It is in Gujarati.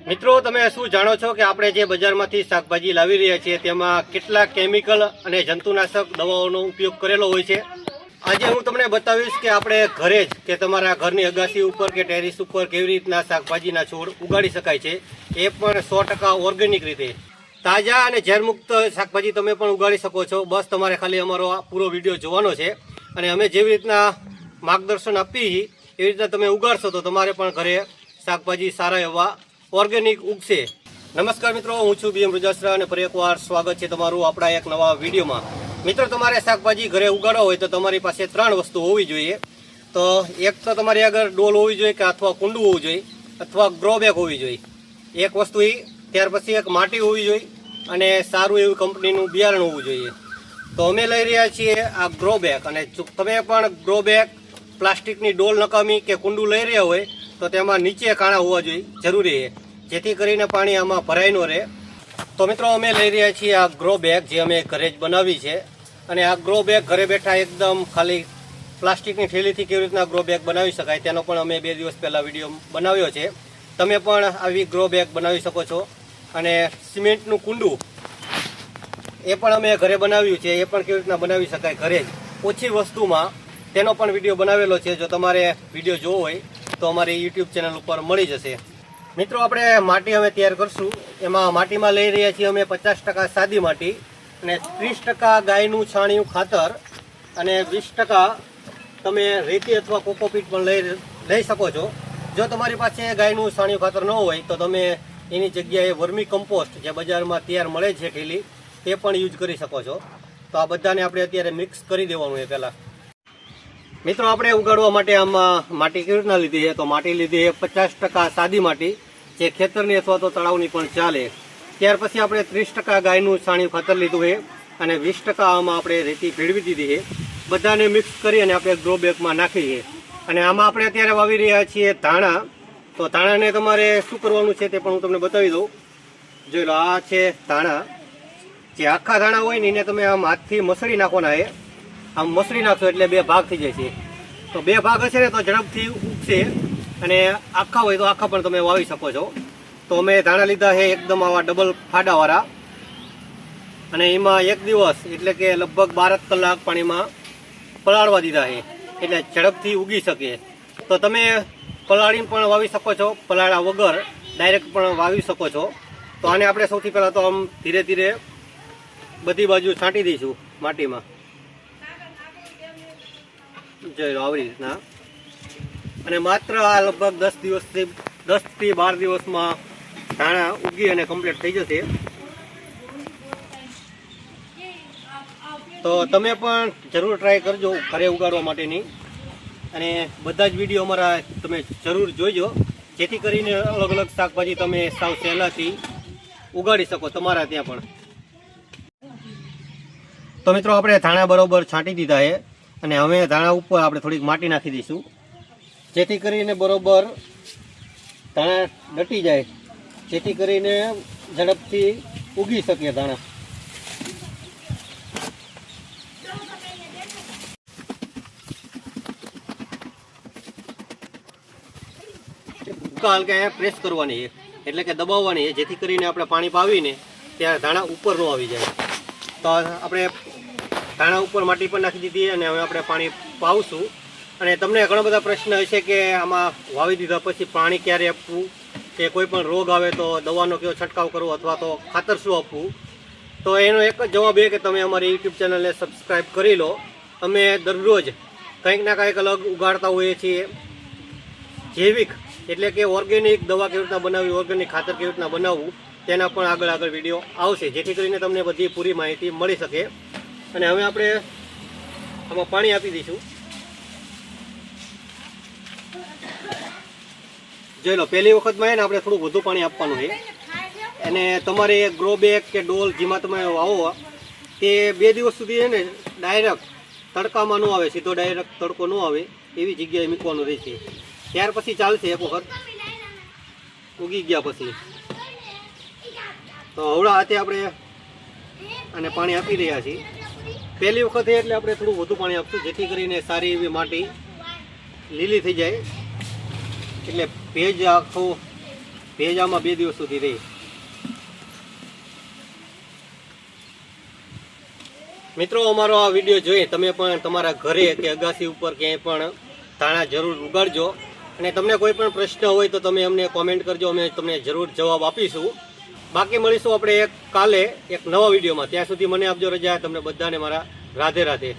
મિત્રો તમે શું જાણો છો કે આપણે જે બજારમાંથી શાકભાજી લાવી રહ્યા છીએ તેમાં કેટલા કેમિકલ અને જંતુનાશક દવાઓનો ઉપયોગ કરેલો હોય છે। આજે હું તમને બતાવીશ કે આપણે ઘરે જ કે તમારા ઘરની અગાસી ઉપર કે ટેરેસ ઉપર કેવી રીતના શાકભાજીના છોડ ઉગાડી શકાય છે, એ પણ 100% ઓર્ગેનિક રીતે તાજા અને ઝેરમુક્ત શાકભાજી તમે પણ ઉગાડી શકો છો। બસ તમારે ખાલી અમારો આ પૂરો વિડીયો જોવાનો છે અને અમે જેવી રીતના માર્ગદર્શન આપીએ એવી રીતના તમે ઉગાડશો તો તમારે પણ ઘરે શાકભાજી સારા એવા ઓર્ગેનિક ઉગશે। નમસ્કાર મિત્રો, હું છું BM રૂજાસરા અને ફરી એકવાર સ્વાગત છે તમારું આપણા એક નવા વિડીયોમાં। મિત્રો તમારે શાકભાજી ઘરે ઉગાડવા હોય તો તમારી પાસે 3 વસ્તુ હોવી જોઈએ। તો એક તો તમારી આગળ ડોલ હોવી જોઈએ કે અથવા કુંડું હોવું જોઈએ અથવા ગ્રો બેગ હોવી જોઈએ, એક વસ્તુ એ। ત્યાર પછી એક માટી હોવી જોઈએ અને સારું એવું કંપનીનું બિયારણ હોવું જોઈએ। તો અમે લઈ રહ્યા છીએ આ ગ્રો બેગ, અને તમે પણ ગ્રો બેગ, પ્લાસ્ટિકની ડોલ નકામી કે કુંડું લઈ રહ્યા હોય તો તેમાં નીચે કાણા હોવા જોઈએ જરૂરી છે, જેથી કરીને પાણી આમાં ભરાય ન રહે। તો મિત્રો અમે લઈ રહ્યા છીએ આ ગ્રો બેગ જે અમે ઘરે જ બનાવી છે, અને આ ગ્રો બેગ ઘરે બેઠા એકદમ ખાલી પ્લાસ્ટિકની થેલીથી કેવી રીતના ગ્રો બેગ બનાવી શકાય તેનો પણ અમે 2 દિવસ પહેલાં વિડીયો બનાવ્યો છે। તમે પણ આવી ગ્રો બેગ બનાવી શકો છો। અને સિમેન્ટનું કુંડું એ પણ અમે ઘરે બનાવ્યું છે, એ પણ કેવી રીતના બનાવી શકાય ઘરે જ ઓછી વસ્તુમાં, તેનો પણ વિડીયો બનાવેલો છે। જો તમારે વિડીયો જોવો હોય તો અમારી YouTube ચેનલ ઉપર મળી જશે। મિત્રો આપણે માટી હવે તૈયાર કરશું। એમાં માટીમાં લઈ રહ્યા છીએ અમે 50% સાદી માટી અને 30% ગાયનું છાણિયું ખાતર અને 20% તમે રેતી અથવા કોકોપીટ પણ લઈ શકો છો। જો તમારી પાસે ગાયનું છાણિયું ખાતર ન હોય તો તમે એની જગ્યાએ વર્મી કમ્પોસ્ટ જે બજારમાં તૈયાર મળે છે ઠેલી, તે પણ યુઝ કરી શકો છો। તો આ બધાને આપણે અત્યારે મિક્સ કરી દેવાનું છે પહેલાં। મિત્રો આપણે ઉગાડવા માટે આમાં માટી કેવી રીતના લીધી છે, તો માટી લીધી છે 50% સાદી માટી જે ખેતરની અથવા તો તળાવની પણ ચાલે। ત્યાર પછી આપણે 30% ગાયનું છાણિયું ખાતર લીધું છે અને 20% આમાં આપણે રેતી ભેળવી દીધી છે। બધાને મિક્સ કરી અને આપણે ગ્રો બેગમાં નાખી છે। અને આમાં આપણે અત્યારે વાવી રહ્યા છીએ ધાણા। તો ધાણાને તમારે શું કરવાનું છે તે પણ હું તમને બતાવી દઉં। જોઈ લો, આ છે ધાણા। જે આખા ધાણા હોય ને એને તમે આમ હાથથી મસળી નાખવાના છે। આમ મસળી નાખશો એટલે 2 ભાગ થઈ જાય છે। તો 2 ભાગ હશે ને તો ઝડપથી ઉગશે, અને આખા હોય તો આખા પણ તમે વાવી શકો છો। તો અમે ધાણા લીધા છે એકદમ આવા ડબલ ફાડાવાળા, અને એમાં 1 દિવસ એટલે કે લગભગ 12 કલાક પાણીમાં પલાળવા દીધા છે એટલે ઝડપથી ઉગી શકે। તો તમે પલાળીને પણ વાવી શકો છો, પલાળ્યા વગર ડાયરેક્ટ પણ વાવી શકો છો। તો આને આપણે સૌથી પહેલાં તો આમ ધીરે ધીરે બધી બાજુ છાંટી દઈશું માટીમાં। જોઈ લો આવી રીતના, અને માત્ર આ લગભગ 10 થી 12 દિવસમાં ધાણા ઉગી અને કમ્પ્લીટ થઈ જશે। તો તમે પણ જરૂર ટ્રાય કરજો ઘરે ઉગાડવા માટેની, અને બધા જ વિડીયો અમારા તમે જરૂર જોઈજો, જેથી કરીને અલગ અલગ શાકભાજી તમે સાવ સહેલાથી ઉગાડી શકો તમારા ત્યાં પણ। તો મિત્રો આપણે ધાણા બરોબર છાંટી દીધા છે, અને હવે ધાણા ઉપર આપણે થોડીક માટી નાખી દઈશું, જેથી કરીને બરોબર ધાણા ડટી જાય, જેથી કરીને ઝડપથી ઉગી શકે ધાણા। હલકા પ્રેસ કરવાની છે એટલે કે દબાવવાની છે, જેથી કરીને આપણે પાણી પાવીને ત્યારે ધાણા ઉપર ન આવી જાય। તો આપણે ધાણા ઉપર માટી પણ નાખી દીધી અને હવે આપણે પાણી પાવશું। અને તમને ઘણા બધા પ્રશ્ન હશે કે આમાં વાવી દીધા પછી પાણી ક્યારે આપવું, કે કોઈ પણ રોગ આવે તો દવાનો કયો છંટકાવ કરવો અથવા તો ખાતર શું આપવું। તો એનો એક જ જવાબ એ કે તમે અમારી YouTube ચેનલને સબસ્ક્રાઈબ કરી લો। અમે દરરોજ કંઈક ના કંઈક અલગ ઉગાડતા હોઈએ છીએ। જૈવિક એટલે કે ઓર્ગેનિક દવા કેવી રીતના બનાવવી, ઓર્ગેનિક ખાતર કેવી રીતના બનાવવું, તેના પણ આગળ વિડીયો આવશે, જેથી કરીને તમને બધી પૂરી માહિતી મળી શકે। અને હવે આપણે આમાં પાણી આપી દઈશું। જોઈ લો, પહેલી વખતમાં ને આપણે થોડું વધુ પાણી આપવાનું છે, અને તમારે ગ્રો બેગ કે ડોલ જેમાં તમે વાવો તે 2 દિવસ સુધી ને ડાયરેક્ટ તડકામાં ન આવે, સીધો ડાયરેક્ટ તડકો ન આવે એવી જગ્યાએ મૂકવાનું રહેશે। ત્યાર પછી ચાલશે એક વખત ઉગી ગયા પછી। તો હવડા હાથે આપણે આને પાણી આપી રહ્યા છીએ। પહેલી વખત એટલે આપણે થોડું વધુ પાણી આપશું, જેથી કરીને સારી એવી માટી લીલી થઈ જાય, એટલે ભેજ આખો ભેજ આમાં 2 દિવસ સુધી રહે. મિત્રો, અમારો આ વિડીયો જોઈ તમે પણ તમારા ઘરે કે અગાસી ઉપર ક્યાંય પણ ધાણા જરૂર ઉગાડજો. અને તમને કોઈ પણ પ્રશ્ન હોય તો તમે અમને કોમેન્ટ કરજો, અમે તમને જરૂર જવાબ આપીશું. બાકી મળીશું આપણે કાલે એક નવા વિડીયોમાં. ત્યાં સુધી મને આપજો રજા. તમને બધાને મારા રાધે રાધે.